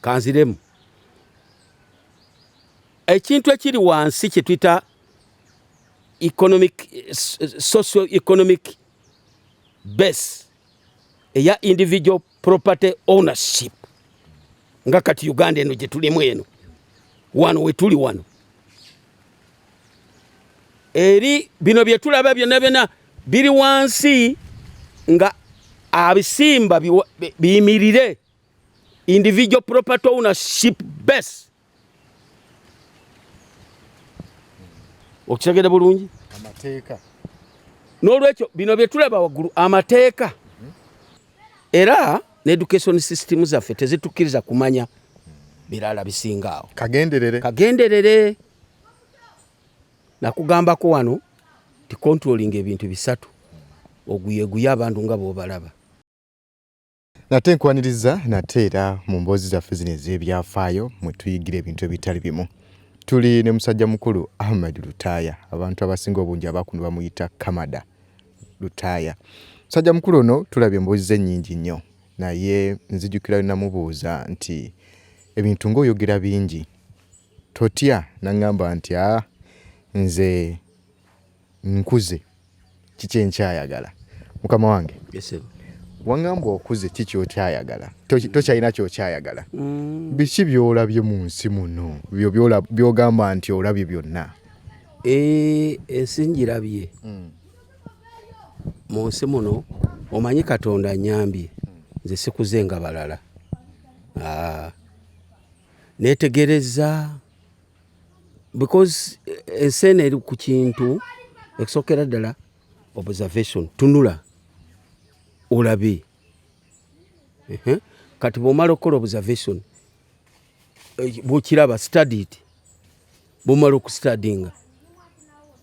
kanziremu ekintu ekiri wansi kye twita socio economic base eya individual property ownership nga kati Uganda eno gye tulimu eno wano we tuli wano eri bino bye tulaba byonna biri wansi nga abisimba biyimirire individual property ownership base. Okitegeera bulungi amateeka n'olwekyo bino bye tulaba waggulu amateeka era n'education system zaffe tezitukkiriza kumanya birala bisingaawo. Kagenderere nakugambako wano ti controlling ebintu bisatu oguyeguye abantu nga b'obalaba. Nate nkwaniriza nate era mu mboozi zaffe zino ez'ebyafaayo mwe tuyigira ebintu ebitali bimu. Tuli ne musajja mukulu Ahmed Lutaya, abantu abasinga obungi abakuno bamuyita Kamada Lutaya. Musajja mukulu ono tulabye emboozi ze nnyingi nnyo, naye nzijukira namubuuza nti ebintu ng'oyogera bingi totya n'aŋŋamba nti nze nkuze kiki enkyayagala. Mukama wange waŋŋamba okuze kiki okyayagala tokyalina kyokyayagala biki byolabye mu nsi muno byogamba nti olabye byonna? Ensi ngirabye mu nsi muno omanyi Katonda anyambye nze sikuze nga balala netegereza because ensi eno eri ku kintu ekisookera ddala observation tunula olabe kati bw'omala okukola observation bw'okiraba studied bw'omala okustudinga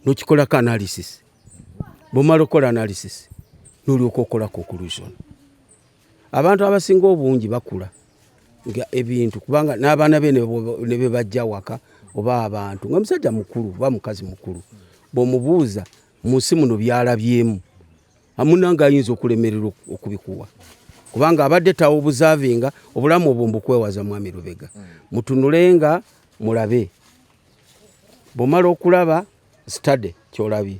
n'okikolako analysis bw'omala okukola analysis n'olyoka okola conclusion. Abantu abasinga obungi bakula nga ebintu kubanga n'abaana be ne be bajja waka oba abantu nga musajja mukulu oba mukazi mukulu bw'omubuuza mu nsi muno byalabyemu amunanga ayinza okulemerera okubikuwa kubanga abadde tawo obuzaavinga obulamu obwo mbukwewaza Mwami Lubega. Mutunulenga mulabe bw'omala okulaba study kyolabye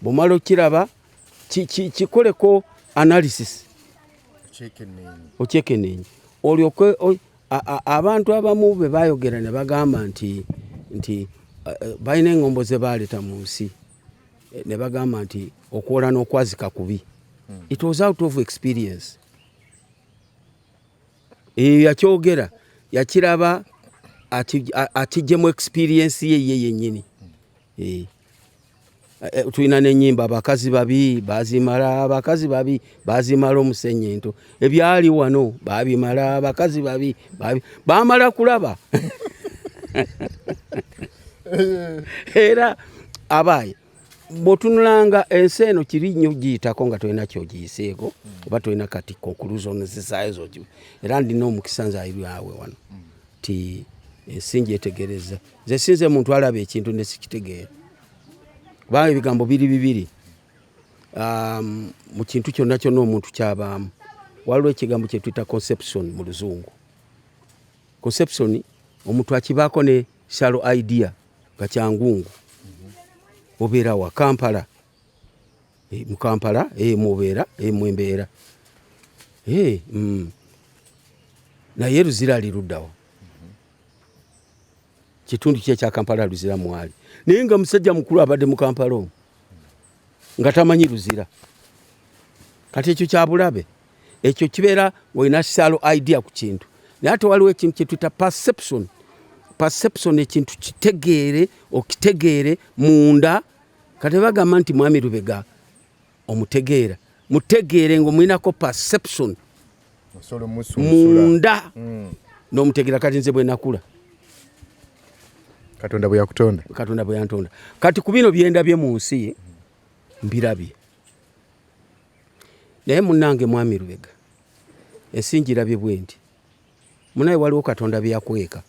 bw'omala okiraba kikoleko analysis okyekeneenyi olyoke abantu abamu be bayogera ne bagamba nti balina eŋŋombo ze baleeta mu nsi ne bagamba nti okuwola n'okwazika kubi. It was out of experience. Yakyogera yakiraba akijjemu experience ye yennyini. Tulina n'ennyimba abakazi babi bazimala abakazi babi bazimala omusenyento ebyali wano babimala abakazi babi bamala kulaba era abaye bw'otunulanga ensi eno kiri nnyo giyitako nga tolina kyogiyiseeko oba tolina kati conclusion zisaayo era ndina omukisa nze awe wano ti ensi ngyetegereza nze sinze muntu alaba ekintu ne sikitegeera kubanga ebigambo biri bibiri mu kintu kyonna kyonna omuntu kyabaamu waliwo ekigambo kye tuyita conception mu luzungu. Conception omuntu akibaako ne shallow idea nga kyangungu obeera wa Kampala mu Kampala mubeera mwembeera naye luzira ali luddawa kitundu kye kya Kampala luzira mwali naye nga musajja mukulu abadde mu Kampala omwo nga tamanyi luzira kati ekyo kyabulabe ekyo kibeera olina shallow idea ku kintu naye ate waliwo ekintu kye tuyita perception ekintu okitegeere munda kati bagamba nti Mwami Lubega omutegeera mutegeere ng'omwinako perception munda n'omutegeera. Kati nze bwe nakula Katonda bwe yakutonda Katonda bwe yantonda kati ku bino byendabye mu nsi mbirabye naye munnange Mwami Lubega ensi ngirabye bwe nti munaye waliwo Katonda bye yakweka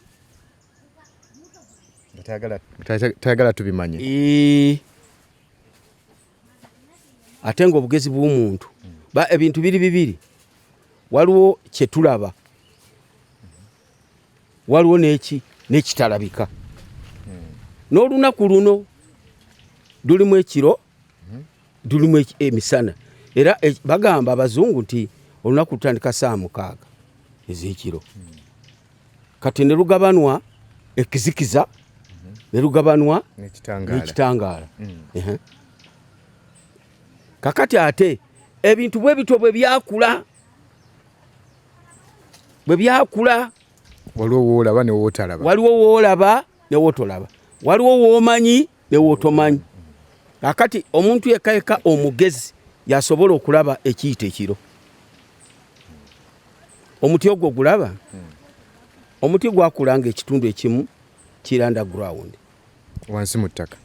tayagala tubimanye ate ng'obugezi bw'omuntu ebintu biri bibiri waliwo kye tulaba waliwo n'ekitalabika. N'olunaku luno lulimu ekiro, lulimu emisana. Era bagamba abazungu nti olunaku lutandika saa 6 ez'ekiro. Kati ne lugabanwa ekizikiza, ne lugabanwa n'ekitangaala. Kakati ate ebintu bwe bityo bwe byakula, waliwo woolaba ne wootalaba. Waliwo woolaba ne wootolaba. Waliwo woomanyi ne wootomanyi. Kakati omuntu yekka omugezi yasobola okulaba ekiyita ekiro. Omuti ogwo gulaba? Omuti gwakulanga ekitundu ekimu kiri underground, wansi mu ttaka.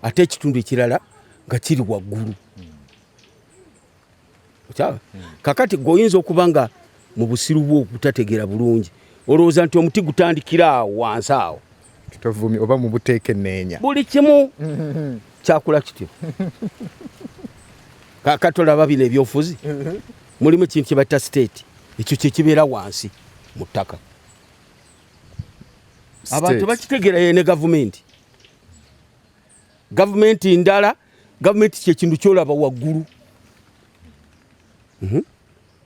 Ate ekitundu ekirala nga kiri waggulu. Kakati goyinza okuba nga mu busiru bwo okutategeera bulungi, olowooza nti omuti gutandikira awo wansi awo. Tutavumi oba mu buteeke neenya. Buli kimu kyakula kityo. Kakati olaba bino ebyofuzi mulimu ekintu kye bayita state, ekyo kye kibeera wansi mu ttaka. Abantu bakitegeera ye ne gavumenti. Gavumenti ndala, gavumenti kye kintu kyolaba waggulu.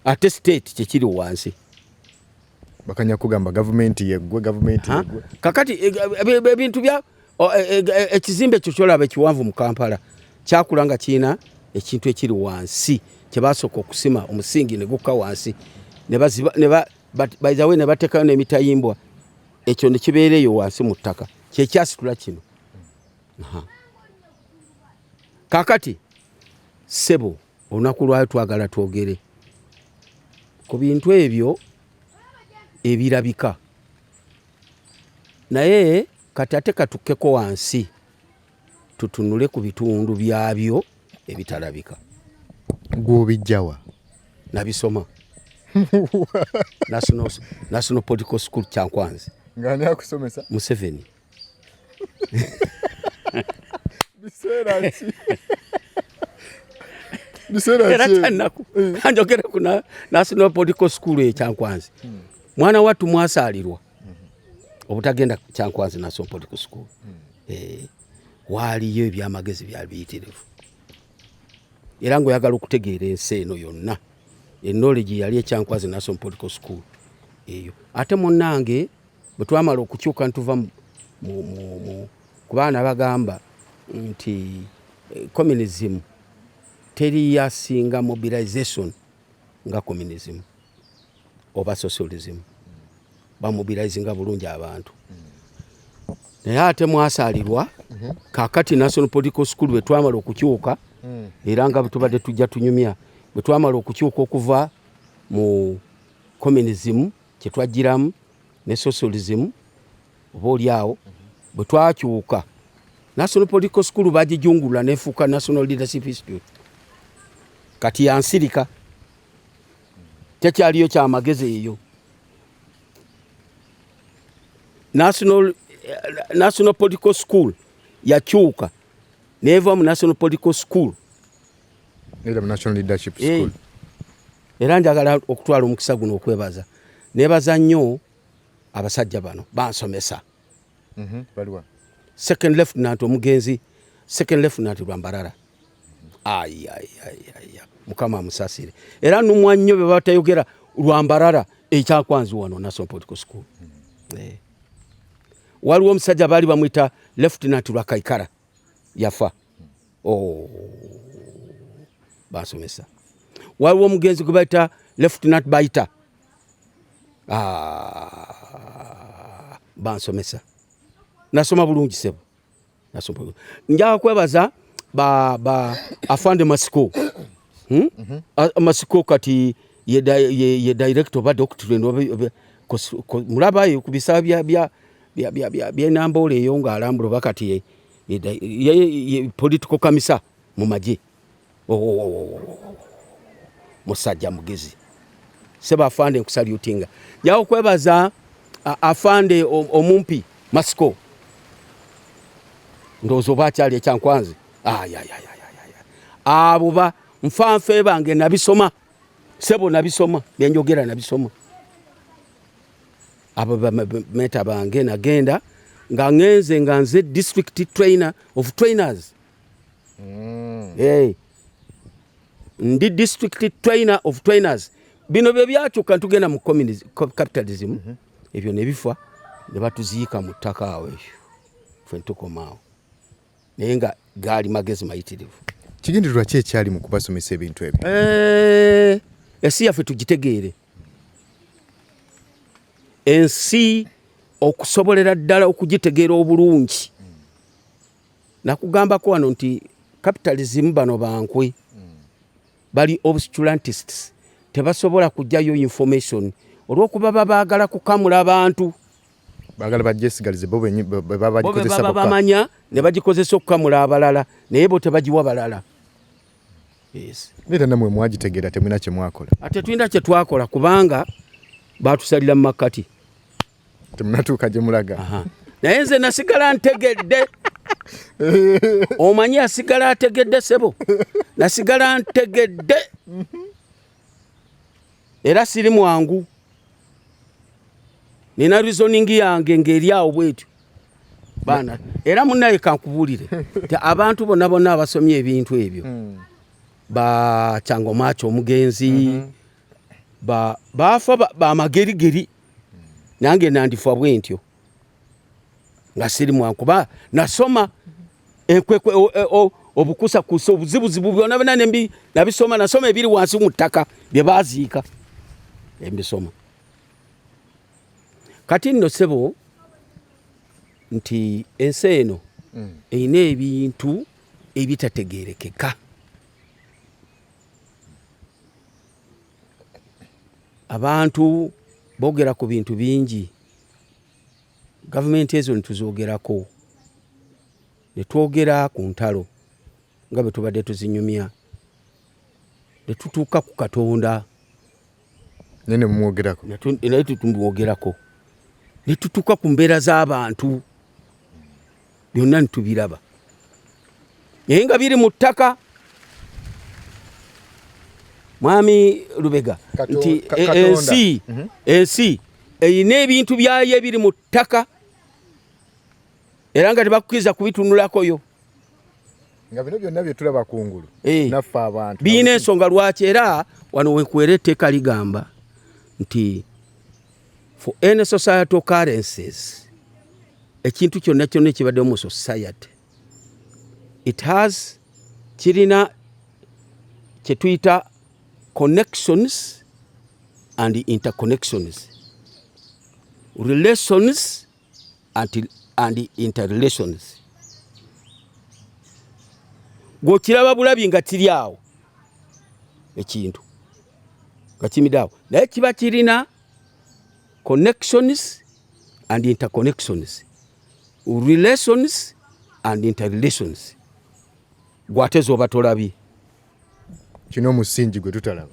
Ate state kye kiri wansi. Bakanya kugamba gavumenti yeggwe. Kakati ebintu bya ekizimbe ekyo kyolaba ekiwanvu mu Kampala kyakula nga kiina ekintu ekiri wansi kye basooka okusima omusingi ne gukka wansi bayizawe ne bateekayo n'emitayimbwa, ekyo ne kibeera eyo wansi mu ttaka, kye kyasitula kino. Kakati ssebo, olunaku lwayo twagala twogere ku bintu ebyo ebirabika, naye kati ate katukkeko wansi tutunule ku bitundu byabyo ebitalabika. Gw'obijjawa? Nabisoma. National Political School Kyankwanzi. Ng'ani akusomesa? Museveni. Biseera ki? Era tannaku kanjogera ku National Political School Kyankwanzi. Mwana wattu mwasaalirwa obutagenda Kyankwanzi National Political School. Waaliyo ebyamagezi byali biyitirivu. Era ng'oyagala okutegeera ensi eno yonna, knowledge yali eKyankwanzi National Political School eyo. Ate munnange bwe twamala okukyuka ntuva ku baana bagamba nti communism teri yasinga mobilization nga communism oba socialism. Bamobilizinga bulungi abantu. Naye ate mwasaalirwa kakati National Political School bwe twamala okukyuka, era nga tubadde tujja tunyumya, bwe twamala okukyuka okuva mu communism kye twajjiramu ne socialism oba oliawo, bwe twakyuka National Political School bagijungulula nefuuka National Leadership Institute. Kati yansirika, tekyaliyo kyamagezi eyo. National Political School yakyuka neva mu National Political School era mu National Leadership School. Era njagala okutwala omukisa guno okwebaza, nebaza nnyo abasajja bano bansomesa. Baliwa Second Lieutenant omugenzi, Second Lieutenant Lwambarara. Mukama amusasire. Era numwa nnyo be batayogera Lwambarara eKyankwanzi wano National Political School. Waliwo omusajja baali bamwita Lieutenant Lwakaikara yafa. Basomesa. Waliwo omugenzi gwe bayita Lieutenant Baita. Bansomesa. Nasoma bulungi sebo. Njaga kwebaza afande Masiko. Masiko kati ye director ba doctrine mulabayo ku bisaba bya Namboole eyo nga alambula bakati ye political kamisa mu maje. Musajja mugezi. Seba afande nkusalutinga. Njaga kwebaza afande omumpi Masiko. Ndozo bakyali eKyankwanzi. Abo nfanfe bange nabisoma. Sebo nabisoma, byenjogera nabisoma. abo meta bange nagenda nga ngenze nga nze district trainer of trainers. Hey. Ndi district trainer of trainers. Bino bye byakyuka tugenda mu capitalism. Ebyo ne bifa ne batuziika mu ttaka awo ebyo. Ffe tukomaawo. Naye nga gaali magezi mayitirivu. Kigendererwa ki ekyali mu kubasomesa ebintu ebyo? Ensi yaffe tugitegeere. Ensi okusobolera ddala okugitegeera obulungi. Nakugambako wano nti capitalism bano bankwe. Bali obscurantists. Tebasobola kujjayo information. Olw'okuba baagala kukamula abantu. Baagala bagyesigalize bo babagikozesa bokka. Bamanya ne bagikozesa okukamula abalala naye bo tebagiwa balala. Yes. Nera namwe mwagitegeera temwina kye mwakola. Ate tulina kye twakola kubanga batusalira mu makati. Temunatuuka gye mulaga. Naye nze nasigala ntegedde. Omanyi asigala ategedde sebo. Nasigala ntegedde. Era siri mwangu. Nina reasoning yange ngeri awo bwetyo. Bana era munnaye kankubulire. Abantu bonna abasomye ebintu ebyo. Ba Kyango Macho omugenzi. Bafa ba magerigeri. Nange nandifa bwentyo. Nga siri mwankuba nasoma enkwekwe obukusa kusa obuzibuzibu byonna bina nembi nabisoma nasoma ebiri wansi mu ttaka bye baziika embisoma. Kati nno sebo nti ensi eno eyina ebintu ebitategeerekeka. Abantu boogera ku bintu bingi. Gavumenti ezo nituzoogerako. Ne twogera ku ntalo nga bwe tubadde tuzinyumya. Ne tutuuka ku Katonda. Nene mumwogerako. Naye tutumwogerako. Ne tutuuka ku mbeera z'abantu. Byonna nitubiraba. Naye nga biri mu ttaka. Mwami Lubega nti ensi eyina ebintu byayo ebiri mu ttaka era nga tebakukiriza kubitunulakoyo. Nga bino byonna bye tulaba kungulu naffe abantu birina ensonga lwaki era wano wenkwera etteeka ligamba nti for any societal occurrences ekintu kyonna kyonna ekibaddewo mu society it has kirina kye tuyita connections and interconnections, relations and interrelations. Gwokiraba bulabi nga kiri awo ekintu nga kimidaawo naye kiba kirina connections and interconnections, relations and interrelations. Gwate zoba tolabi kino omusingi gwe tutalaba.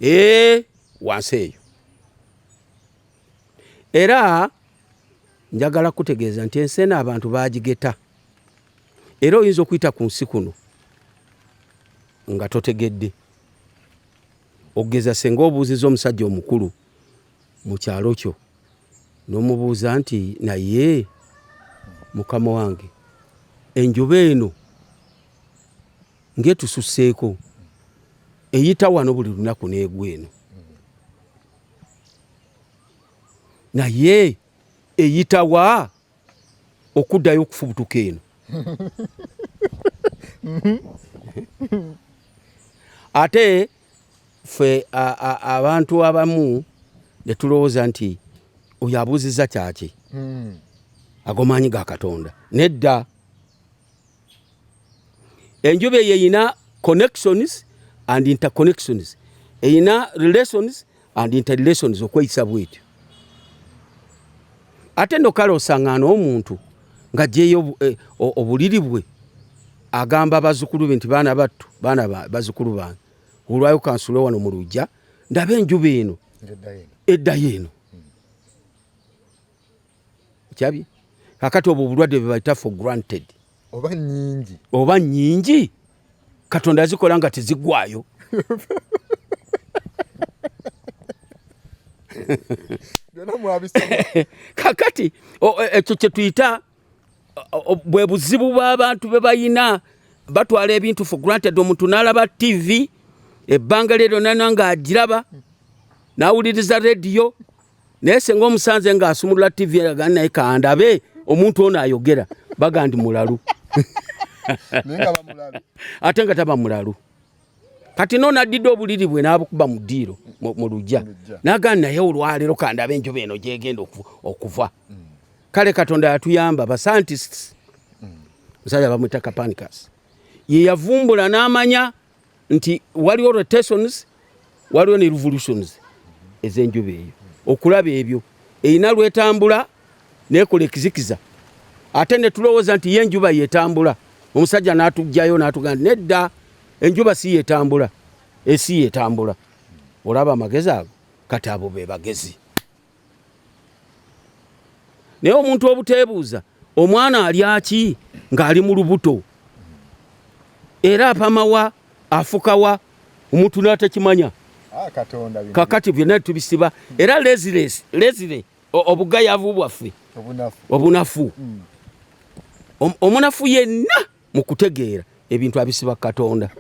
Wansi eyo. Era njagala kutegeeza nti ensi eno abantu baagigeta. Era oyinza okuyita ku nsi kuno nga totegedde. Ogeza senga obuuziza omusajja omukulu mu kyalo kyo n'omubuuza nti naye mukama wange enjuba eno ng'etususseeko eyita wano buli lunaku n'egwa eno. Naye eyitawa okuddayo okufubutuka eno. Ate ffe abantu abamu ne tulowooza nti oyo abuuzizza kyaki agomaanyi ga Katonda. Nedda. Enjuba eyo eyina connections and interconnections, eyina relations and interrelations okweyisa bwetyo. Ate no kale osaŋŋaana omuntu nga gyeyo obuliri bwe agamba bazzukulu be nti baana battu baana bazzukulu bange olwayo kansula wano mu luggya ndaba enjuba eno eddayo eno. Kyabye kakati obwo obulwadde bwe bayita for granted oba nnyingi Katonda azikola nga tezigwayo. byonna mwabisoma kakati ekyo kye tuyita bwe buzibu bw'abantu be bayina batwala ebintu for granted. Omuntu n'alaba TV ebbanga leero nana ng'agiraba n'awuliriza rediyo naye senga omusanze ng'asumulula TV eraga naye kandabe omuntu ono ayogera baga ndi mulalu ate nga taba mulalu. Kati noona addidde obuliri bwe n'abukuba mu ddiiro mu lujja n'agamba naye olwaleero kandabe enjoba eno gyegenda okuva. Kale Katonda yatuyamba ba scientists musajja bamwita Copernicus ye yavumbula n'amanya nti waliwo rotations waliwo ne revolutions ez'enjuba eyo okulaba ebyo erina lwetambula nekola ekizikiza ate ne tulowooza nti ye enjuba yetambula. Omusajja n'atugjayo n'atugamba nedda enjuba si yetambula esi yetambula. Olaba amagezi ago kati abo be bagezi. Naye omuntu obuteebuuza omwana ali aki ng'ali mu lubuto era apamawa afukawa omuntu n'atakimanya. Kakati byonna tubisiba era lezire obugayavu bwaffe obunafu omunafu yenna mu kutegeera ebintu abisiba Katonda.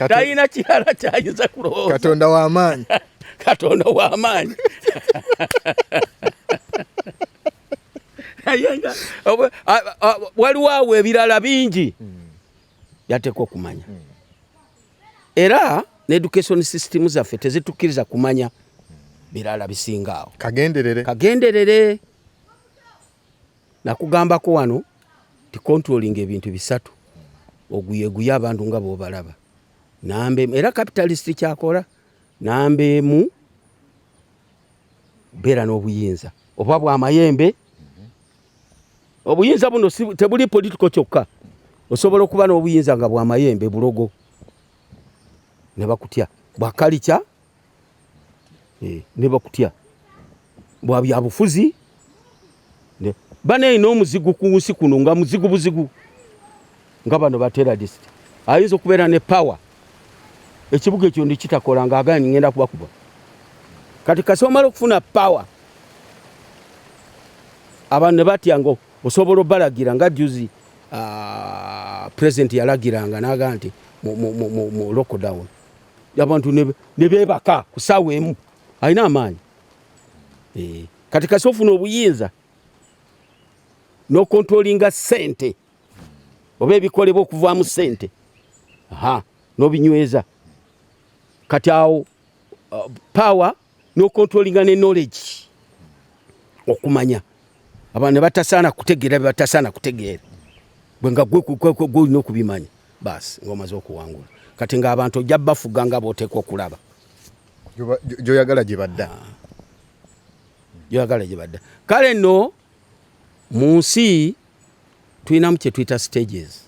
Talina kirala kyayinza kulowooza. Katonda w'amaanyi. Katonda w'amaanyi. Waliwo awo ebirala bingi yateekwa okumanya era ne education system zaffe tezitukkiriza kumanya birala bisingaawo. Kagenderere nakugambako wano ti controlling ebintu bisatu oguyeguye abantu nga b'obalaba nambe era capitalist kyakola nambe mu beera n'obuyinza oba bw'amayembe. Obuyinza buno tebuli politiko kyokka osobola okuba n'obuyinza nga bw'amayembe bulogo ne bakutya bwa kalica ne bakutya bwa byabufuzi bane n'omuzigu ku nsi kuno nga muzigu buzigu nga bano baterrorist ayinza okubeera ne power ekibuga ekyo ndi kitakola nga agani ngenda kubakuba. Kati kasomala okufuna power abantu ne batya ngo osobola obalagira nga juzi president yalagiranga naga nti mu lockdown abantu ne bebaka ku ssaawa emu alina amaanyi. Kati kasofuna obuyinza no controllinga sente oba ebikolebwa okuvaamu sente n'obinyweza. Kati awo power no controllinga ne knowledge okumanya abantu ne batasaana kutegeera bye batasaana kutegeera bwe nga gwe olina okubimanya basi ng'omaze okuwangula. Kati ng'abantu ojja bafuga nga b'oteekwa okulaba gy'oyagala gye badda. Kale nno mu nsi tulinamu kye tuyita stages.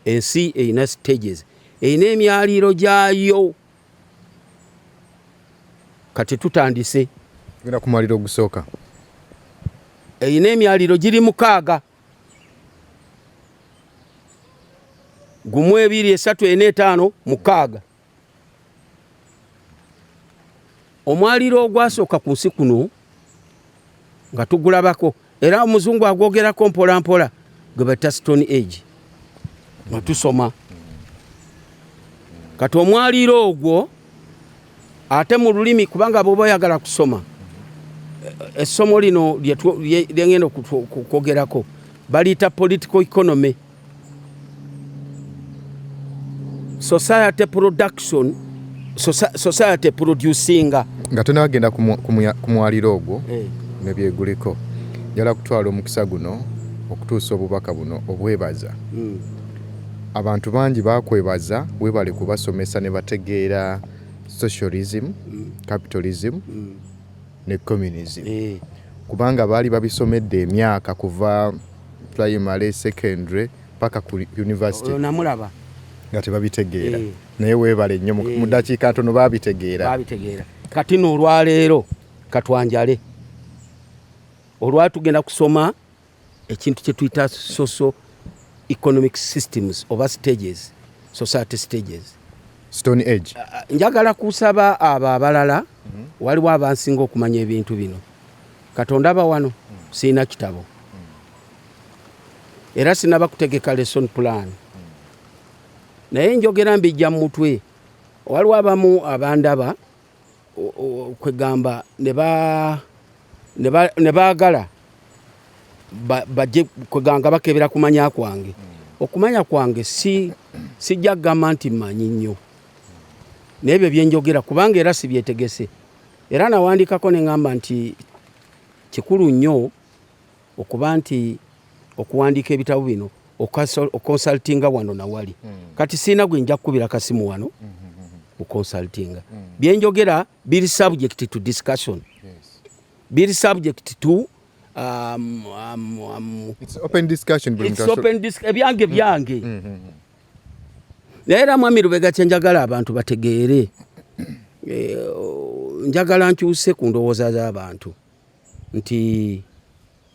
Ensi erina stages, erina emyaliro gyayo. Kati tutandise tugenda ku mwaliro ogusooka. Erina emyaliro giri 6 gumu 2 3 4 5 6. Omwaliro ogwasooka ku nsi kuno nga tugulabako era omuzungu agwogerako mpola mpola gwe bayita Stone Age nga tusoma. Kati omwaliro ogwo ate mu lulimi kubanga bw'oba oyagala kusoma essomo lino lyengenda okwogerako baliyita political economy, society production, society producinga. Nga tonagenda ku mwaliro ogwo nebyeguliko njala kutwala omukisa guno okutuusa obubaka buno obwebaza. Abantu bangi bakwebaza webale kubasomesa ne bategeera socialism, capitalism ne communism. Kubanga baali babisomedde emyaka kuva primary, secondary paka ku university. Namulaba nga tebabitegeera. Naye webale nnyo mu ddakiika ntono babitegeera. Kati n'olwaleero katwanjale olwatugenda kusoma ekintu kye tuyita economic systems oba stages, society stages. Stone Age. Njagala kusaba abo abalala waliwo abansinga okumanya ebintu bino. Katonda aba wano sina kitabo. Era sinaba kutegeka lesson plan. Naye njogera mbijja mu mutwe. Waliwo abamu abandaba kwegamba ne baagala bajje kweganga bakebera kumanya kwange. Okumanya kwange sijja kugamba nti mmanyi nnyo. N'ebyo bye njogera kubanga era sibyetegese. Era nawandiikako ne ŋŋamba nti kikulu nnyo okuba nti okuwandiika ebitabo bino okonsaltinga wano na wali. Kati siina gwe nja kukubira kasimu wano okonsaltinga. Bye njogera biri subject to discussion. Biri subject to it's open discussion. It's open discussion. Byange. Naye era mwami Lubega kye njagala abantu bategeere. Njagala nkyuse ku ndowooza z'abantu nti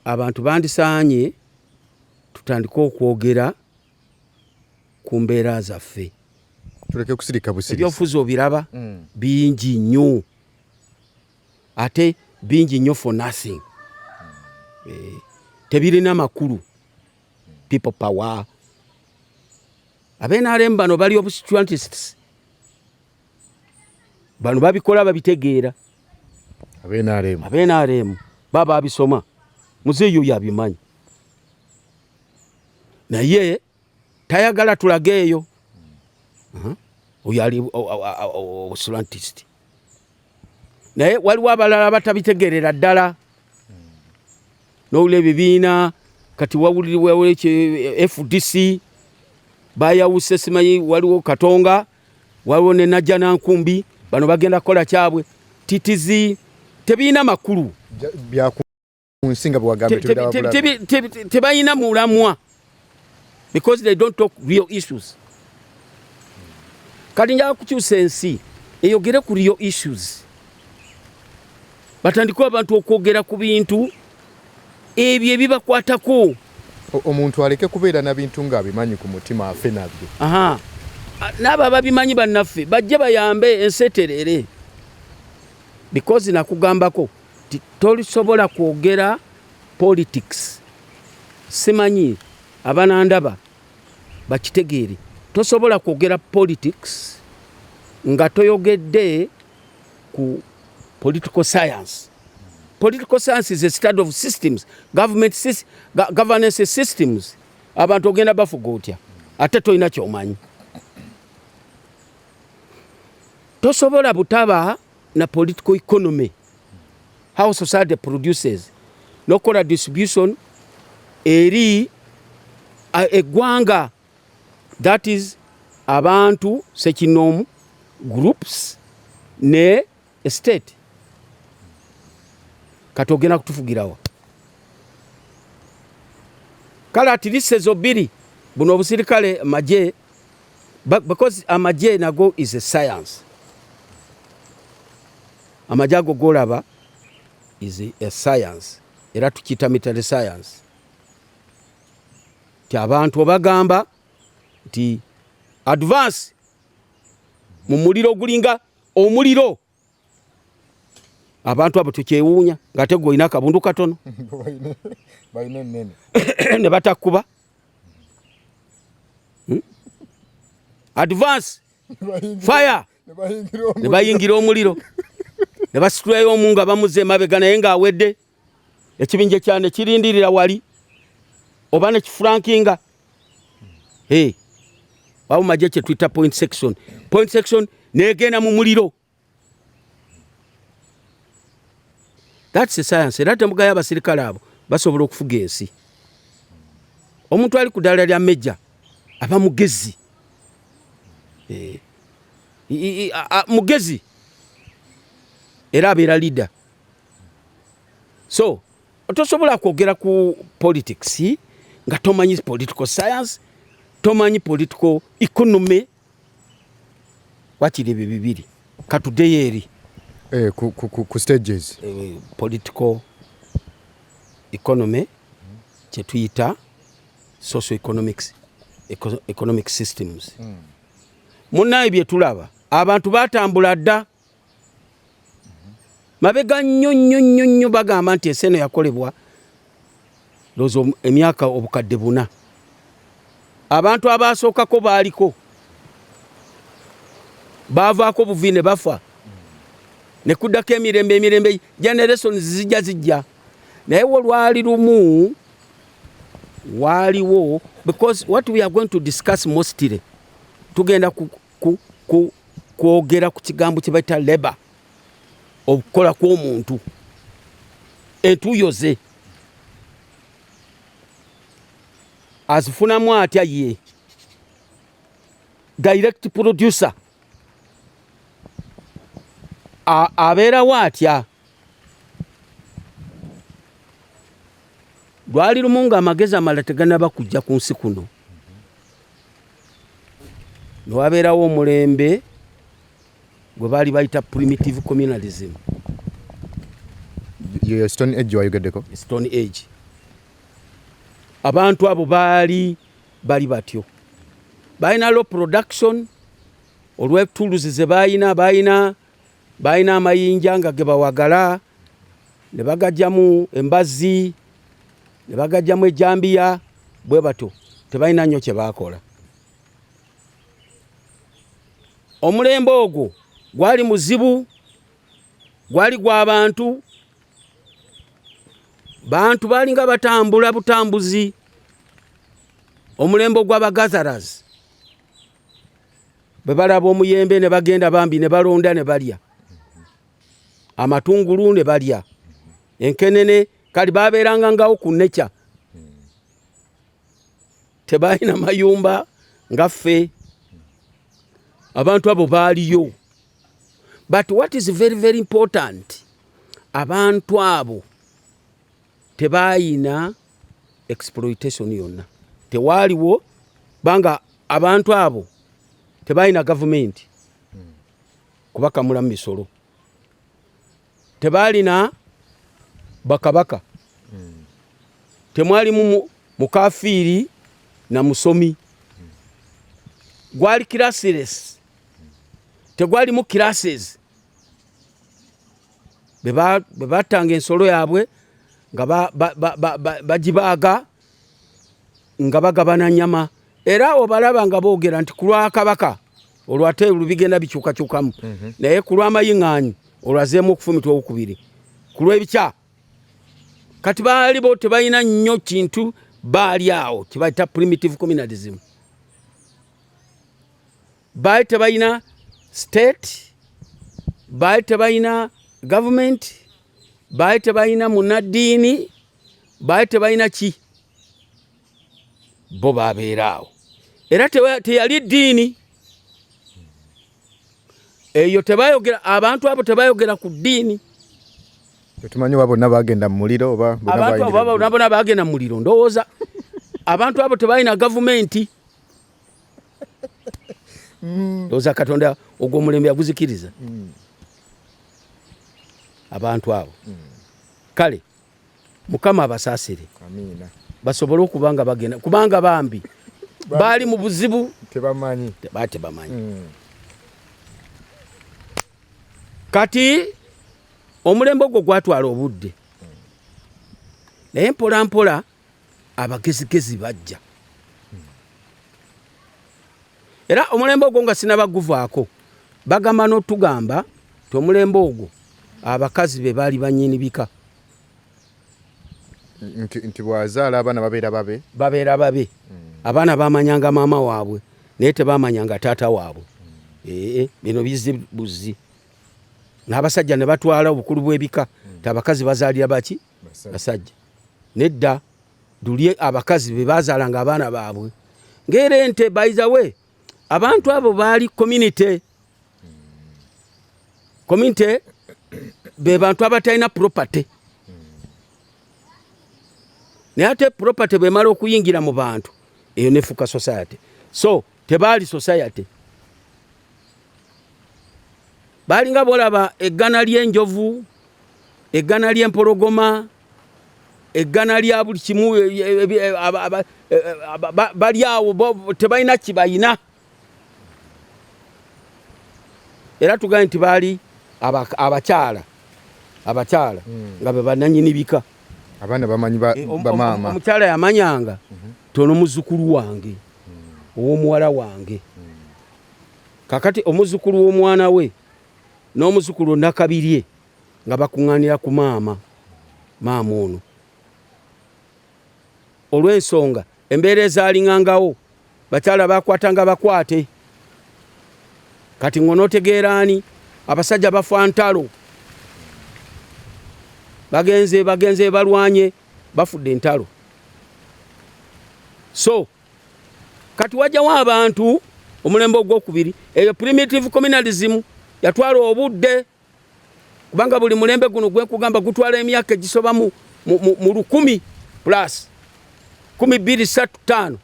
abantu bandisaanye tutandika okwogera ku mbeera zaffe. Tuleke kusirika busirisi. Ebyobufuzi obiraba bingi nnyo. Ate bingi nnyo for nothing. Tebirina makulu. People power. NRM bano bali obstructionists. Bano babikola babitegeera. NRM baba abisoma. Muzeeyo yabimanyi. Naye tayagala tulageeyo. Oyo ali obstructionist. Naye waliwo abalala batabitegerera ddala. N'owulira ebibiina kati wawuliriwewo FDC bayawuse simanyi waliwo Katonga waliwo ne Najja Nankumbi bano bagenda kukola kyabwe TTZ tebiina makulu byakunsinga bwagambe tebayina mulamwa because they don't talk real issues. Kati njaga kukyusa ensi eyogere ku real issues. Batandika abantu okwogera ku bintu ebyo ebibakwatako. Omuntu aleke kubeera na bintu nga bimanyi ku mutima afe nabyo. N'abo ababimanyi bannaffe bajje bayambe enseterere. Because nakugambako tolisobola kwogera politics. Simanyi abanandaba bakitegeere. Tosobola kwogera politics nga toyogedde ku political science. Political science is a study of systems, governance systems. Abantu ogenda bafuga otya ate toyina kyomanyi. Tosobola butaba na political economy, how society produces, nokola distribution eri eggwanga, that is abantu sekinomu groups ne state. Kati ogenda kutufugirawa. Kale ati lisezo bbiri buno obusirikale amagye, because amagye nago is a science. Amagye ago golaba is a science. Era tukiyita military science. Ti abantu bagamba nti advance mu muliro gulinga omuliro. Abantu abo tukyewuunya ng'ate gw'olina akabundu katono. Bayina ennene. Ne batakuba. Advance. Fire. Ne bayingira omuliro. Ne basitulayo omu nga bamuze emabega naye ng'awedde. Ekibinja kyane kirindirira wali. Oba ne kifrankinga. Awo magye kye tuyita point section. Point section neegenda mu muliro. That's a science. Era temugaya abasirikale abo basobola okufuga ensi. Omuntu ali ku ddala lya mejja aba mugezi. Mugezi. Era abeera leader. So, tosobola kwogera ku politics nga tomanyi political science, tomanyi political economy. Wakiri bibiri. Katuddeyo eri. Ku stages. Political economy kye tuyita economic systems. Munnaye bye tulaba abantu batambula dda mabega nnyo bagamba nti eseno yakolebwa lozo emyaka obukadde 4. Abantu abasookako baaliko baavaako buvi ne bafa ne kuddako emirembe generations zijja naye olwali lumu waliwo, because what we are going to discuss mostly tugenda kwogera ku kigambo kye bayita labor, okukola kw'omuntu, entuuyo ze azifunamu atya ye direct producer abeerawo atya. Lwali lumu nga amagezi amalala teganaba kujja ku nsi kuno, newabeerawo omulembe gwe baali bayita primitive communalism. Stone Age wayogeddeko? Stone Age. Abantu abo bali batyo, balina low production olw'etools ze balina amayinja nga ge bawagala, ne bagajjamu embazzi, ne bagajjamu ejambiya, bwe batyo tebalina nnyo kye baakola. Omulembe ogwo gwali muzibu, gwali gw'abantu, bantu balinga batambula butambuzi. Omulembe gw'Abagazaras bwe balaba omuyembe ne bagenda bambi ne balonda ne balya, amatungulu ne balya, enkenene kali babeeranga ngawo ku necha, tebalina mayumba nga ffe. Abantu abo baaliyo, but what is very very important, abantu abo tebalina exploitation yonna, tewaaliwo banga abantu abo tebalina government kubakamula mu misolo, tebalina bakabaka, temwali mukafiiri na musomi, gwali classless, tegwali mu classes. Bebatanga ensolo yaabwe nga bagibaaga nga bagabana nyama, era obalaba nga boogera nti ku lwa kabaka olwate lubigenda bikyukakyukamu, naye ku lw'amayiŋŋaanyi olwazeemu okufumitwa okubiri, ku lw'ebikya kati baali bo tebalina nnyo kintu, baali awo kibayita primitive communalism. Baali tebalina state, baali tebalina government, baali tebalina munnaddiini, baali tebalina ki, bo babeera awo. Era teyali ddiini eyo, tebayogera, abantu abo tebayogera ku ddiini. Tumanyi wa bonna bagenda mu muliro oba bonna bagenda mu muliro, ndowooza abantu abo tebalina gavumenti. Ndowooza Katonda ogw'omulembe yaguzikiriza abantu abo. Kale Mukama abasaasire, basobole okuba nga bagenda, kubanga bambi baali mu buzibu tebamanyi. Kati omulembe ogwo gwatwala obudde, naye mpola mpola abagezigezi bajja, era omulembe ogwo nga sinabaguvaako bagamba n'otugamba ti omulembe ogwo abakazi be baali bannyini bika, nti bwazaala abaana babeera babe. Abaana bamanyanga maama waabwe naye tebamanyanga taata waabwe. Bino bizzi buzzi. N'abasajja ne batwala obukulu bw'ebika, abakazi bazaalira baki? Basajja. Nedda duli abakazi be bazaalanga abaana baabwe ng'era ente. By the way, abantu abo baali community be bantu abatalina property, naye ate property bwemala okuyingira mu bantu eyo nefuuka society. So tebaali society, baalinga bolaba eggana ly'enjovu, eggana ly'empologoma, eggana lya buli kimu bali awo tebalina kibayina era tugaye nti baali abakyala nga be bananyini bika abaana bamanyi bamaama omukyala yamanyanga tono muzukulu wange ow'omuwala wange kakati omuzukulu w'omwana we n'omuzukulu nakabirye nga bakuŋŋaanira ku maama ono olw'ensonga embeera ezaalingangawo bakyala bakwatanga bakwate kati ng'onootegeeraani abasajja bafa ntalo bagenze balwanye bafudde entalo so kati wajjawo abantu omulembe ogwokubiri eyo primitive communalism yatwala obudde kubanga buli mulembe guno gwekugamba gutwala emyaka egisoba mu 10 plus 1235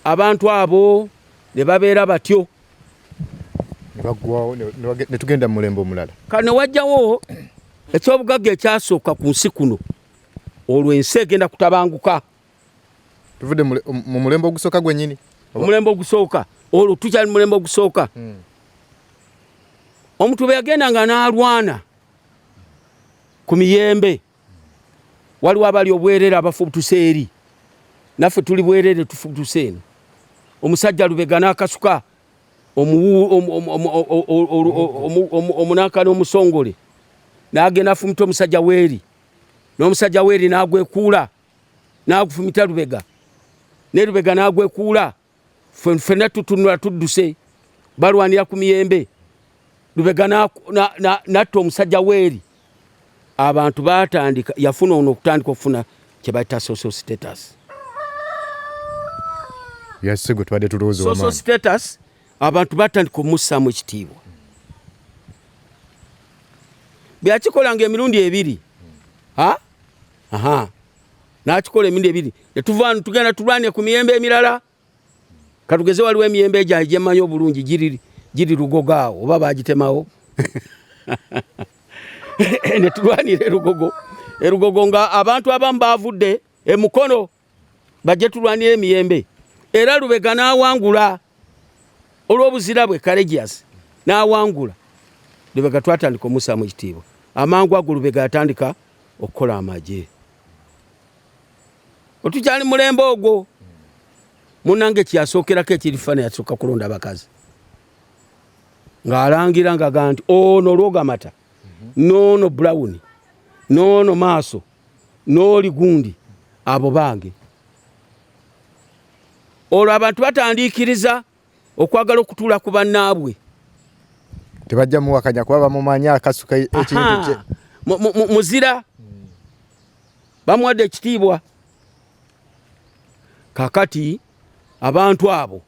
abantu abo ne babeera batyo ne tugenda mu mulembe omulala kane wajjawo ekyobugagga ekyasooka ku nsi kuno olwo ensi egenda kutabanguka tuvudde mu mulembe ogusooka gwennyini omulembe ogusooka olwo tukyali mu mulembe ogusooka omuntu bwe yagendanga n'alwana ku miyembe waliwo abali obwerere abafubutuse eri naffe tuli bwerere tufubutuse eno omusajja Lubega n'akasuka omunaka n'omusongole n'agenda afumita omusajja weeri n'omusajja weeri n'agwekuula n'agufumita Lubega ne Lubega n'agwekuula ffenna tutunula tudduse balwanira ku miyembe Lubega natta omusajja weeri abantu batandika yafuna ono okutandika okufuna kye bayita social status yasego twadde tulowooza wamaanyi social status abantu batandika omussaamu ekitiibwa byakikolanga emirundi ebiri n'akikola emirundi ebiri netuvaano tugenda tulwanye ku miyembe emirala katugeze waliwo emiyembe egyayo gyemmanyi obulungi giri Lugogo awo oba bagitemawo netulwanira erugogo nga abantu abamu bavudde emukono bajje tulwanira emiyembe era Lubega n'awangula olw'obuzira bwe courageous n'awangula Lubega twatandika omussaamu ekitiibwa amangu ago Lubega yatandika okukola amagye otukyali mulembe ogwo munange kyasookerako ekirifaana yasooka kulonda abakazi ng'alangira ngaga nti ono Lwogamata noono Brown noono Maaso n'oli Gundi abo bange olwo abantu batandiikiriza okwagala okutuula ku bannaabwe tebajja muwakanya kuba bamumanyi akasuka ekintu kye muzira bamuwadde ekitiibwa kakati abantu abo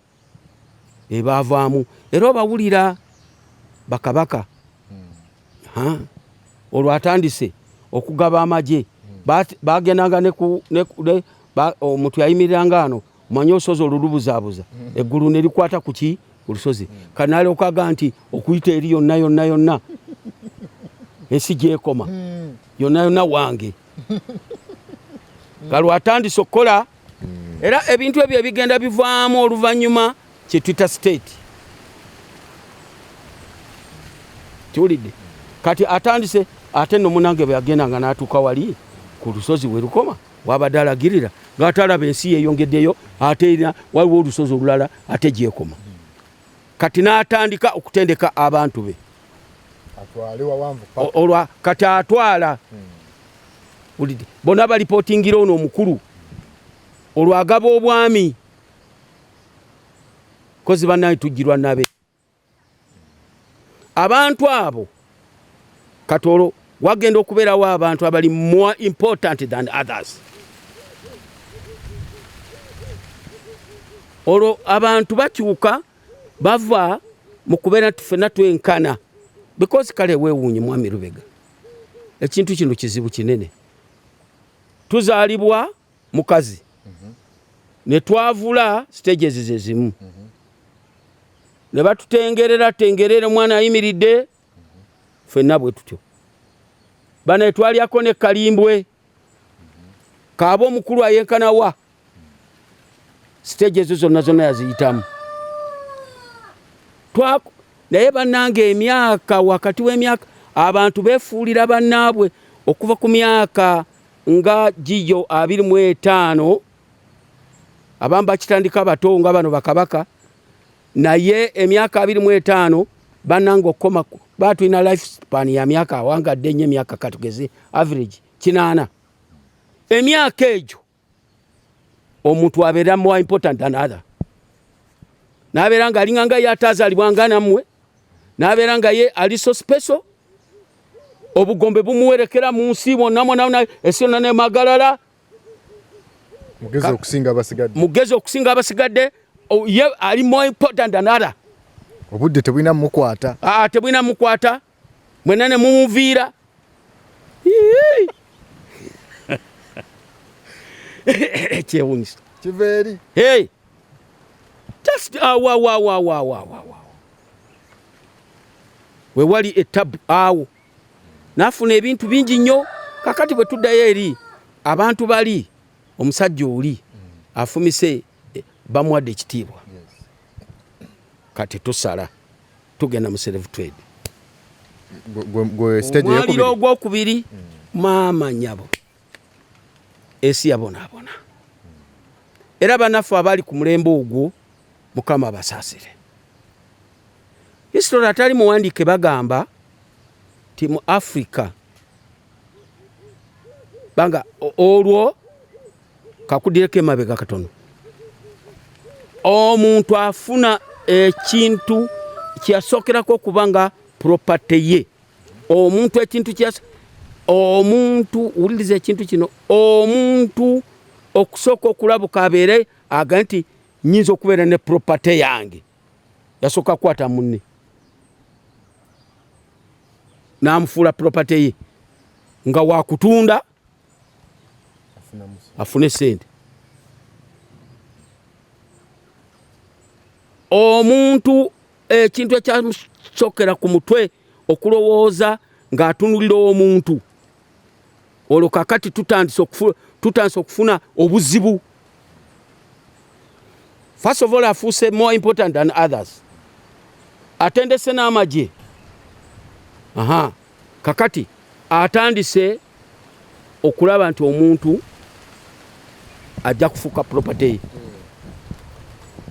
ebavaamu era obawulira bakabaka olwo atandise okugaba amagye bagendanga omuntu yayimiriranga ano manye olusozi olulubuzaabuza eggulu ne likwata ku ki ku lusozi kanaale okaga nti okuyita eri yonna ensi gyekoma yonna wange nga lwatandise okukola era ebintu ebyo ebigenda bivaamu oluvannyuma kye twita state kiwulidde kati atandise ate nno munange bwe yagendanga n'atuuka wali ku lusozi we lukoma wabadde alagirira ng'atalaba ensi yeeyongeddeyo ate waliwo olusozi olulala ate gyekoma kati n'atandika okutendeka abantu be olwa kati atwala wulidde bonna balipootingira ono omukulu olwo agaba obwami kozi bannaye tujjirwa nabe abantu abo katolo wagenda okubeerawo abantu abali more important than others olwo abantu bakyuka bava mu kubeera nti ffenna twenkana because kale weewuunye mwami Lubega ekintu kino kizibu kinene tuzaalibwa mukazi ne twavula stages zezimu ne batutengerera omwana ayimiridde ffenna bwe tutyo bano etwalyako ne Kalimbwe kaaba omukulu ayenkanawa stage ezo zonna yaziyitamu naye bannange emyaka wakati w'emyaka abantu befuulira bannaabwe okuva ku myaka nga giyo 25 abamu bakitandika bato nga bano bakabaka naye emyaka 25 bannange okukoma batulina life span ya myaka awangadde nnyo emyaka katugeze average 8 emyaka egyo omuntu abeera more important than other nabeera nga alinga nga yatazalibwanga nammwe nabeera nga ye ali so special obugombe bumuwerekera mu nsi bonna esiyonna ne magalala mugezi okusinga abasigadde ye ali more important than other obudde tebulina mukwata tebulina mukwata mwena ne mumuviira ekyewunyisa kiveeri just wewali etabu awo nafuna ebintu bingi nnyo kakati bwe tuddayo eri abantu bali omusajja oli afumise bamuwadde ekitiibwa kati tusala tugenda mu self trade omwaliro ogwokubiri maama nyabo esi yabonaabona era bannaffe abali ku mulembe ogwo mukama basaasire history atali muwandiike bagamba ti mu Africa banga olwo kakudireko emabega katono omuntu afuna ekintu kyasookerako kubanga property ye omuntu ekintu omuntu uliriza ekintu kino omuntu okusooka okulabuka abeere aga nti nyinza okubeera ne property yange yasooka kukwata munne n'amufuula property ye nga wakutunda afune sente omuntu ekintu ekyamusookera ku mutwe okulowooza ng'atunulira omuntu olwo kakati tutandise okufuna obuzibu first of all afuuse more important than others atendese n'amagye kakati atandise okulaba nti omuntu ajja kufuuka property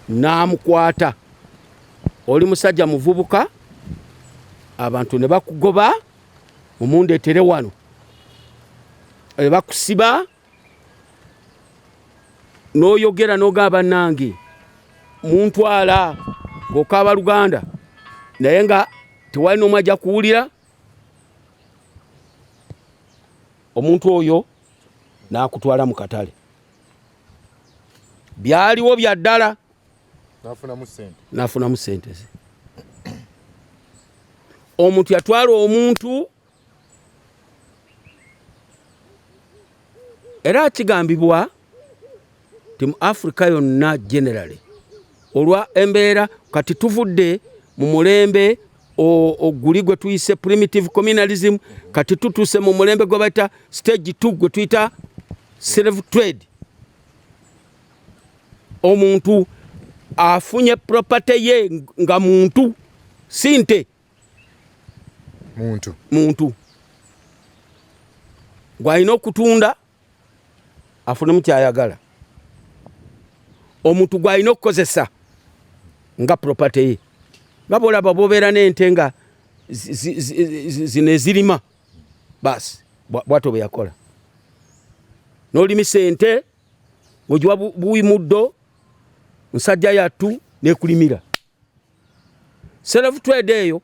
n'amukwata oli musajja muvubuka abantu ne bakugoba omundeetere wano bakusiba n'oyogera n'ogamba nange muntwala ng'okaaba Luganda naye nga tewali n'omu ajja kuwulira omuntu oyo n'akutwala mu katale byaliwo bya ddala n'afunamu sente ze omuntu yatwala omuntu era kigambibwa ti mu Africa yonna generally olwa embeera kati tuvudde mu mulembe oguli gwe tuyise primitive communalism kati tutuuse mu mulembe gwe bayita stage 2 gwe tuyita slave trade omuntu afunye property ye nga muntu sinte muntu gwalina okutunda afunemu kyayagala omuntu gwalina okukozesa nga property ye nga bolaba bobeera n'ente nga zino ezirima basi bwato bwe yakola n'olimisa ente ng'ogiwa buwi muddo nsajja yattu n'ekulimira self trade eyo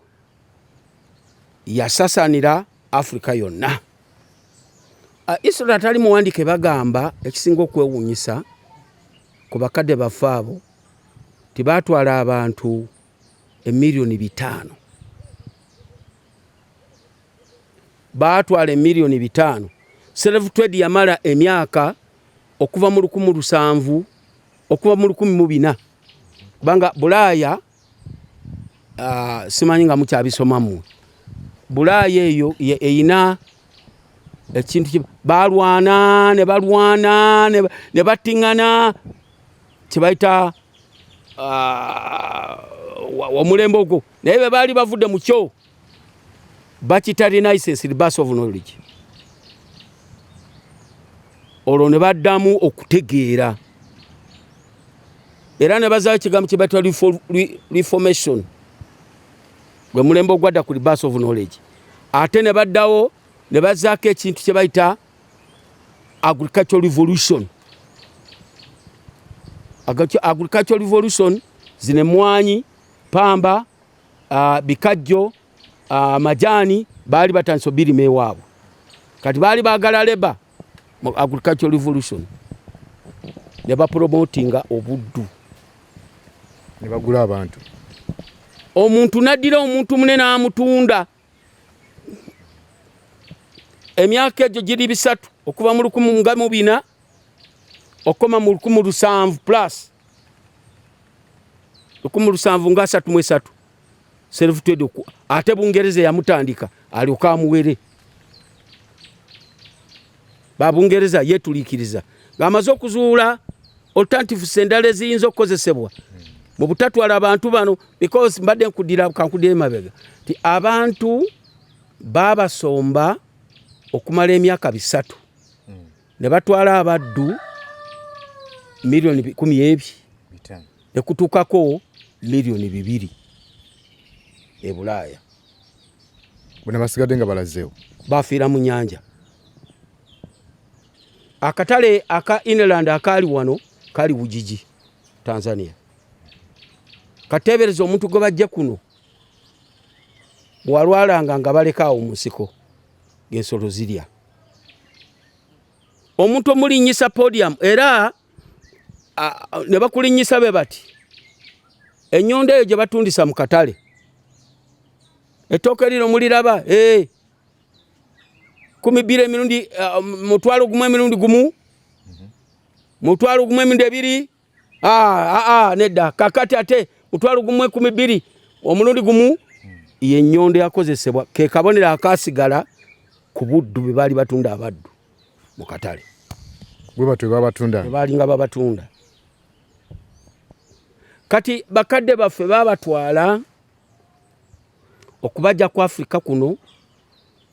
yasasanira Africa yonna Israel atali muwandiike bagamba ekisinga okwewuunyisa ku bakadde baffe abo tibaatwala abantu 5,000,000 baatwala 5,000,000 self trade yamala emyaka okuva mu 1700 okuva mu 1400 kubanga Bulaaya simanyi nga mukyabisomamu Bulaaya eyo eyina ekintu balwana ne batingana kibaita omulembe ogwo naye be baali bavudde mu kyo bakita renaissance rebirth of knowledge olwo ne baddamu okutegeera era ne bazaayo ekigambo kye bayita reformation gwe mulembe ogwadda ku rebirth of knowledge ate ne baddawo ne bazaako ekintu kye bayita agricultural revolution. Agricultural revolution zine mwanyi pamba bikajjo majani baali batandise birima ewaabwe kati baali baagala leba mu agricultural revolution ne bapromotinga obuddu ne bagula abantu omuntu naddira omuntu munene amutunda emyaka egyo giri 3 okuva mu 1400 okoma mu 1700 plus 1733 self trade ate Bungereza yamutandika alyoka amuwere Babungereza yetulikiriza ngamaze okuzuula alternative sendale ziyinza okukozesebwa mu butatwala abantu bano because mbadde nkudira kankudire mabega ti abantu babasomba okumala emyaka 3 ne batwala abaddu milioni 10 ne kutukako milioni 2 e Bulaaya bonna basigadde nga balazeewo bafiira mu nyanja. Akatale aka inland akali wano kali Bujiji Tanzania katebereza omuntu gwe bajja kuno bwalwalanga nga balekaawo musiko gensolo zirya omuntu omulinyisa podium era ne bakulinyisa be bati ennyonda eyo gye batundisa mu katale ettooke lino muliraba 12 emirundi mutwalo gumu emirundi gumu mutwalo gumu emirundi 2 nedda kakati ate mutwalo gumu 12 omulundi gumu ye nnyonda yakozesebwa ke kabonera akasigala ku buddu be baali batunda abaddu mu katale bwe batwe babatunda balinga babatunda kati bakadde baffe babatwala okubajja ku Afrika kuno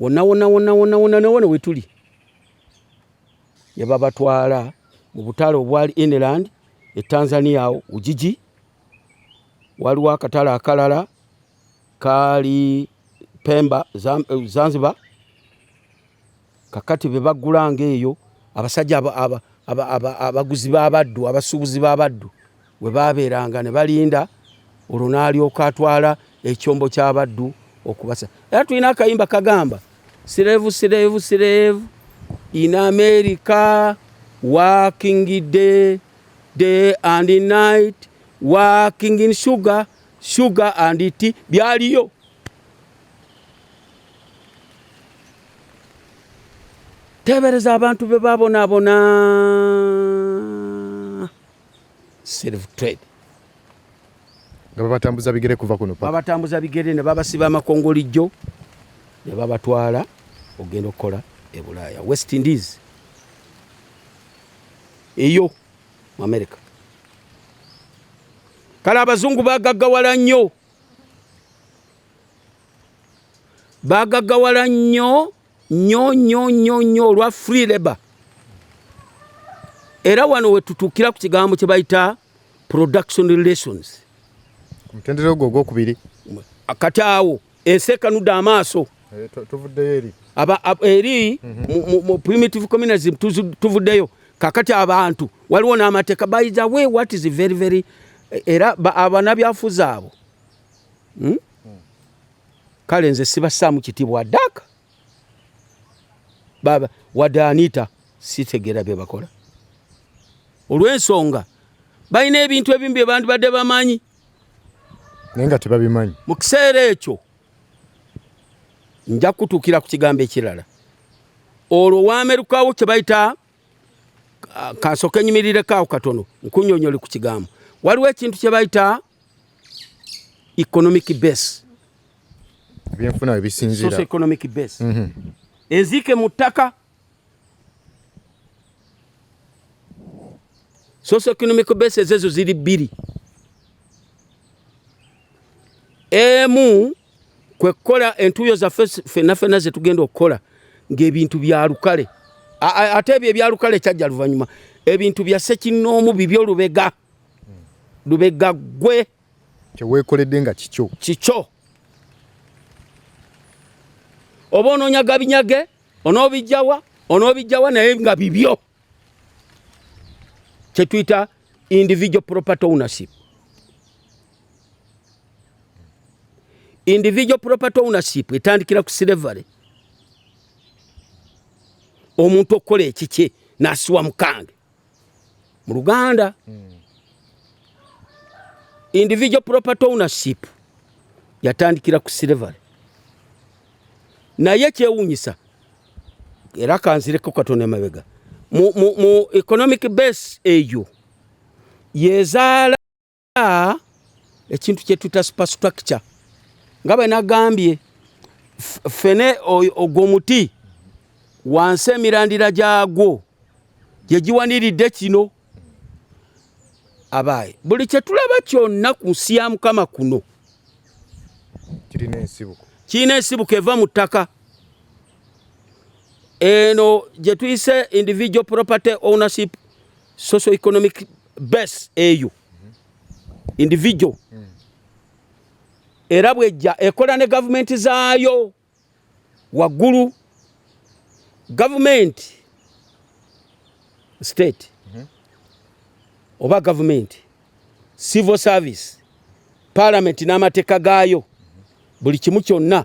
wona wetuli yababatwala mu butale obwali inland e Tanzania Ujiji waliwo akatale akalala kali Pemba Zanzibar kakati be bagulanga eyo abasajja abaguzi b'abaddu abasuubuzi b'abaddu we babeeranga ne balinda olunaalyoka atwala ekyombo ky'abaddu okubasa era tulina akayimba kagamba slave in America working day and night working in sugar and tea byaliyo tebereza abantu be babonabona slave trade babatambuza bigere kuva kuno pa babatambuza bigere ne babasiba amakongolijo ne babatwala ogenda okukola e Bulaaya West Indies eyo mu America kala abazungu bagaggawala nnyo olwa free labor era wano wetutuukira ku kigambo kye bayita production relations mutendera ogwokubiri kati awo ensi ekanudde amaaso tuvuddeyo eri mu primitive communism tuvuddeyo kakati abantu waliwo n'amateeka by the way what is very very era abanabyafuzi abo kale nze sibasaamu kitiibwa ddaka baba wadde Anita sitegera bye bakola olw'ensonga balina ebintu ebimu bye bandibadde bamanyi naye nga tebabimanyi mu kiseera ekyo nja kutuukira ku kigambo ekirala olwo waamerukawo kye bayita kansooka enyimirireko katono nkunyonyole ku kigambo waliwo ekintu kye bayita economic base ebyenfuna ebisinzira socio economic base enziike mu ttaka socio economic bases ezo ziri bbiri. Emu kwe kukola entuuyo zaffe ffenna ze tugenda okukola ng'ebintu bya lukale. Ate ebyo ebya lukale kyajja luvannyuma. Ebintu bya ssekinnoomu bibyo lubega. Lubega gwe kyeweekoledde nga kikyo. Oba onoonyaga binyage, onoobijjawa naye nga bibyo. Kye tuyita individual property ownership. Individual property ownership etandikira ku slavery. Omuntu okukola ekikye n'asiwa mukange. Mu Luganda, individual property ownership yatandikira ku slavery. Naye kyewuunyisa, era kanzireko katono emabega, mu economic base eyo yezaala ekintu kye tuyita superstructure. Nga bwe nagambye, ffene ogwo muti wansi emirandira gyagwo gye giwaniridde kino. Abaaye, buli kye tulaba kyonna ku nsi ya Mukama kuno kirina ensibuko eva mu ttaka. Eno gye tuyise individual property ownership socio-economic base eyo. Individual. Era bwejja ekola ne gavumenti zaayo waggulu. Government state oba government civil service parliament n'amateeka gaayo buli kimu kyonna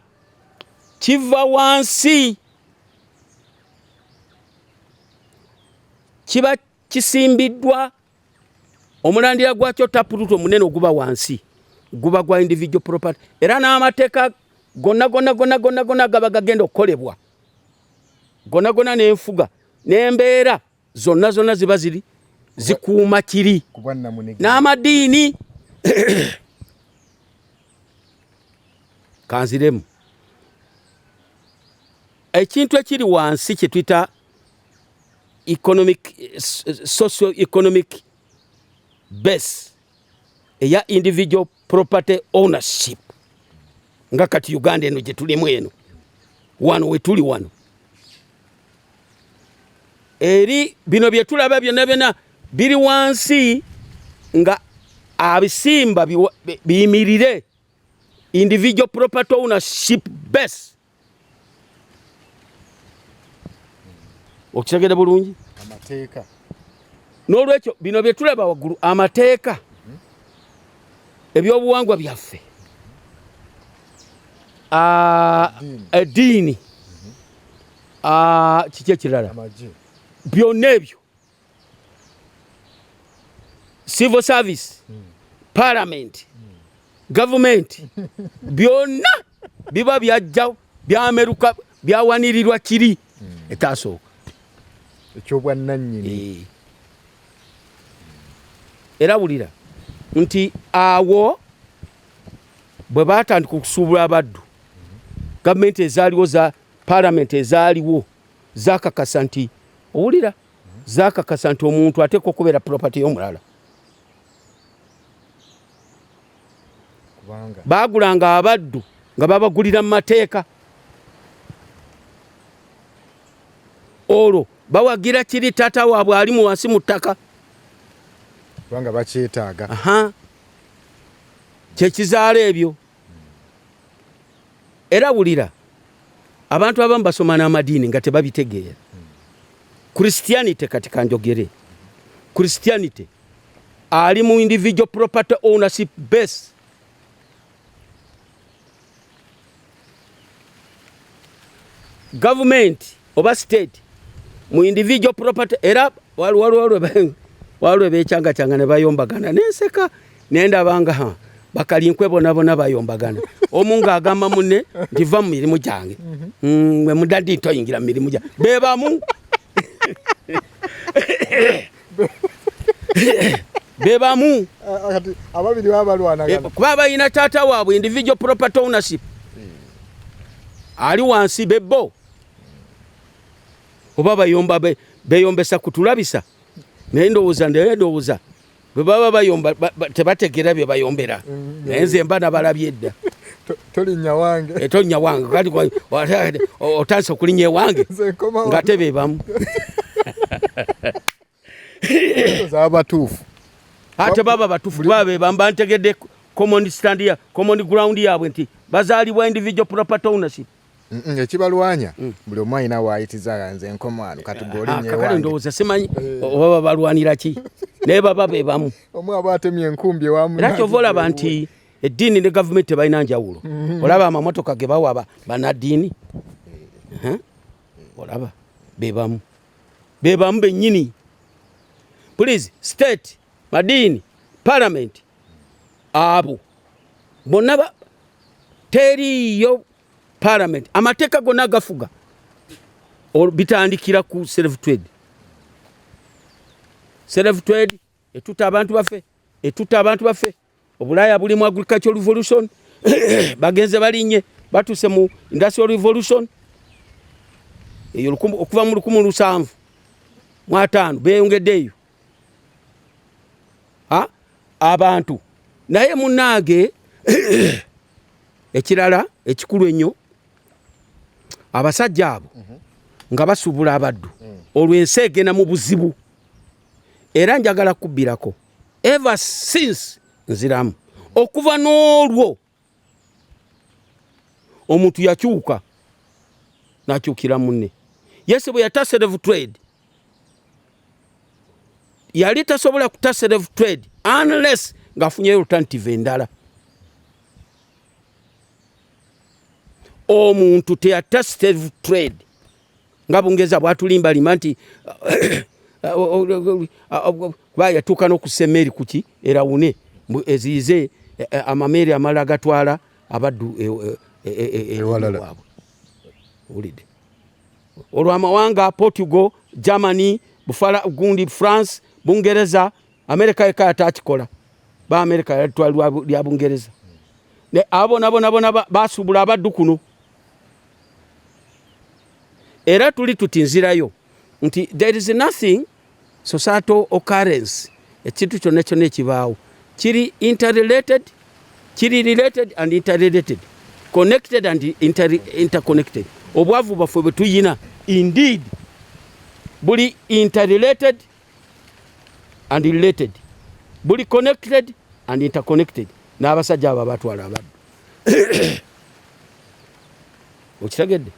kiva wansi, kiba kisimbiddwa. Omulandira gwakyo tapututo munene oguba wansi guba gwa individual property. Era n'amateeka gonna gaba gagenda okukolebwa, gonna n'enfuga n'embeera zonna ziba ziri zikuuma kiri n'amadiini. Kanziremu ekintu ekiri wansi kye tuyita socio-economic base eya individual property ownership. Nga kati Uganda eno gye tulimu eno wano we tuli wano, eri bino bye tulaba byonna biri wansi nga abisimba biyimirire individual property ownership base. Okitegedde bulungi? Amateeka. N'olwekyo bino bye tulaba waggulu, amateeka, ebyobuwangwa byaffe, eddiini, kiki ekirala, byonna ebyo, civil service, parliament, government, byonna biba byajja byameruka byawanirirwa kiri etasooka ekyobwannannyini. Era wulira nti awo bwe batandika okusuubula abaddu, gavumenti ezaaliwo za parliament ezaaliwo zakakasa nti owulira, zakakasa nti omuntu ateeka okubeera property y'omulala. Baagulanga abaddu nga babagulira mu mateeka. Olwo bawagira kiri taata waabwe ali mu wansi mu ttaka kubanga bakyetaaga. Kyekizaala ebyo. Era wulira, abantu abamu basoma n'amadiini nga tebabitegeera. Christianity kati kanjogere. Christianity ali mu individual property ownership base. Government oba state mu individual property. Era waliwo bekyanga ne bayombagana nenseka nendabanga bakalinkwe bona bayombagana. Omu ng'agamba munne nti va mu mirimu gyange, mwe mudaddi toyingira mu mirimu gyange. Bebamu bebamu ababiri babalwanagana kuba balina taata waabwe individual property ownership ali wansi bebbo oba beyombesa kutulabisa. naye ndowooza bwe baba bayomba tebategeera bye bayombera naye nze mba nabalabye edda tolinnya wange tolinnya wange kati otandise okulinnya ewange ng'ate be bamu abatuufu ate baba batuufu baba be bamba ntegedde common ground yaabwe nti bazaalibwa individual property ownership ekibalwanya buli omu alina waayitiza nze enkomano kati kakale ndowooza simanyi oba balwanira ki naye baba be bamu omu aba atemye enkumbi ewamu era kyova olaba nti eddiini ne gavumenti tebalina njawulo olaba amamotoka ge bawa bannaddiini olaba be bamu bennyini please state madiini parliament abo bonna teriyo parliament amateeka gonna agafuga bitandikira ku self trade etutta abantu baffe obulaaya bulimu agricultural revolution bagenze balinnye batuse mu industrial revolution eyo okuva mu 1705 beyongeddeeyo abantu naye munaage ekirala ekikulu ennyo abasajja abo nga basuubula abaddu olwo ensi egenda mu buzibu era njagala kubbirako ever since nziramu okuva n'olwo omuntu yakyuka n'akyukira munne yese bwe yata self trade yali tasobola kuta self trade unless ng'afunyeyo alternative endala omuntu teyata self trade nga Bungereza bwatulimbalima nti yatuuka n'okussa emmeri kuki erawune eziize amameeri amala agatwala abaddu ewalala ulide olwo amawanga Portugal, Germany, gundi France, Bungereza, Amerika yeka yatakikola ba Amerika yatwalwa lya Bungereza ne abo nabo basuubula abaddu kuno era tuli tutinzirayo nti there is nothing societal occurrence ekintu kyonna kyonna ekibaawo kiri interrelated and interrelated, connected and interconnected. Obwavu baffe bwe tuyina indeed buli interrelated and related, buli connected and interconnected. N'abasajja abo batwala abaddu okitegedde.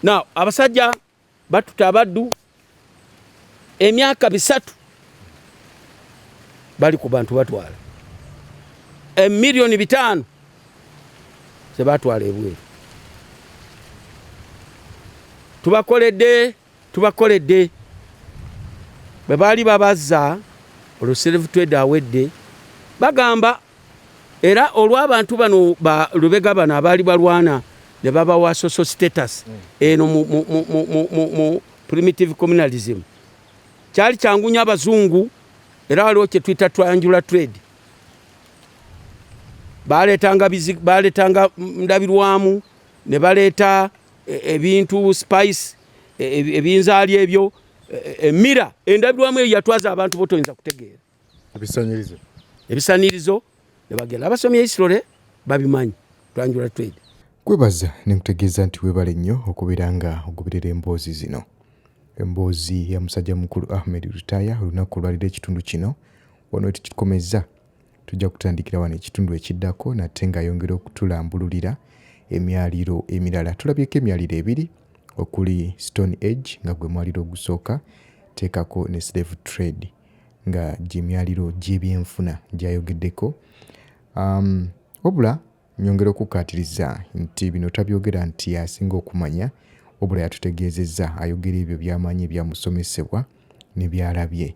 Now abasajja batuta abaddu emyaka 3 bali ku bantu batwala 5 million se batwala ebweru. Tubakoledde bwe baali babazza olwo self trade awedde bagamba era olw'abantu bano lubega bano abaali balwana ne babawa social status eno mu primitive communalism kyali kyangunya abazungu era waliwo kye tuyita triangular trade. Baletanga ndabirwamu ne baleeta ebintu spice ebinzaali ebyo emira endabirwamu eyo yatwaza abantu botoyinza kutegeera ebisanirizo ne bagenda abasomye history babimanyi triangular trade. Kwebaza ne nkutegeeza nti webale nnyo okubeera nga ogoberera emboozi zino. Emboozi ya musajja mukulu Ahmed Rutaya olunaku olwalira ekitundu kino wano tukikomeza tujja kutandikira wano ekitundu ekiddako nate nga ayongera okutulambululira emyaliro emirala. Tulabyeko emyaliro ebiri okuli Stone Age nga gwe mwaliro ogusooka teekako ne slave trade nga gy'emyaliro gy'ebyenfuna gy'ayogeddeko. Wabula nyongera okukaatiriza nti bino tabyogera nti asinga okumanya wabula yatutegeezezza ayogera ebyo by'amanyi ebyamusomesebwa ne byalabye.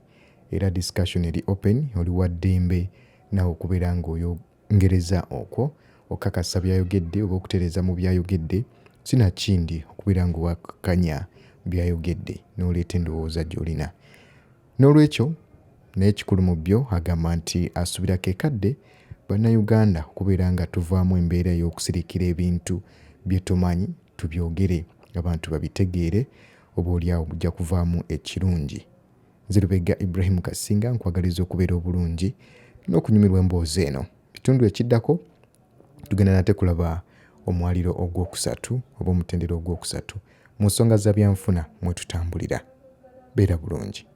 Era discussion eri open oli wa ddembe nawe okubeera ng'oyongereza okwo okakasa byayogedde oba okutereeza mu byayogedde sinakindi okubeera ng'owakanya byayogedde n'oleeta endowooza gy'olina. N'olwekyo n'ekikulu mu byo agamba nti asuubirako ekadde bannayuganda okubeera nga tuvaamu embeera ey'okusirikira ebintu bye tumanyi tubyogere abantu babitegeere oboolyawo bujja kuvaamu ekirungi. Nzirubega Ibrahim Kasinga nkwagaliza okubeera obulungi n'okunyumirwa emboozi eno. Kitundu ekiddako tugenda nate kulaba omwaliro ogwokusatu oba omutendera ogwokusatu mu nsonga za byanfuna mwe tutambulira. Beera bulungi.